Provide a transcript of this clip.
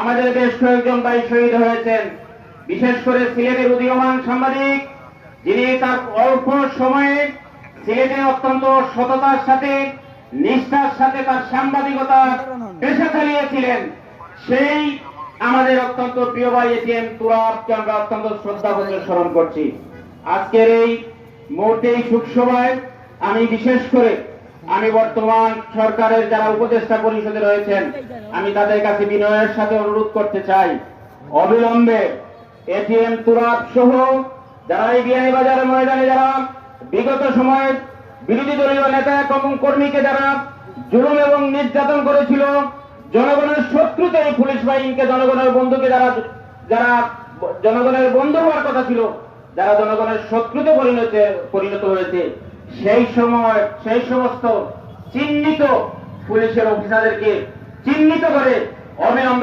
আমাদের বেশ কয়েকজন ভাই শহীদ হয়েছেন। বিশেষ করে সিলেটের উদীয়মান সাংবাদিক, যিনি তার অল্প সময়ে সিলেটে অত্যন্ত সততার সাথে নিষ্ঠার সাথে তার সাংবাদিকতা পেশা চালিয়েছিলেন, সেই আমাদের অত্যন্ত প্রিয় ভাই এটিএম তুরাবকে আমরা অত্যন্ত শ্রদ্ধাভরে স্মরণ করছি। আজকের এই মুহূর্তে এই শোক সভায় আমি বিশেষ করে বর্তমান সরকারের যারা উপদেষ্টা পরিষদে রয়েছেন, আমি তাদের কাছে বিনয়ের সাথে অনুরোধ করতে চাই, অবিলম্বে এটিএম তুরাব সহ যারা এই বিয়ানীবাজার ময়দানে যারা বিগত সময়ে বিরোধী দলীয় নেতা এবং কর্মীকে যারা জুলুম এবং নির্যাতন করেছিল, জনগণের শত্রুতে এই পুলিশ বাহিনীকে জনগণের বন্ধুকে যারা যারা জনগণের বন্ধু হওয়ার কথা ছিল, যারা জনগণের শত্রুতে পরিণত হয়েছে, সেই সমস্ত চিহ্নিত পুলিশের অফিসারদেরকে চিহ্নিত করে অবিলম্বে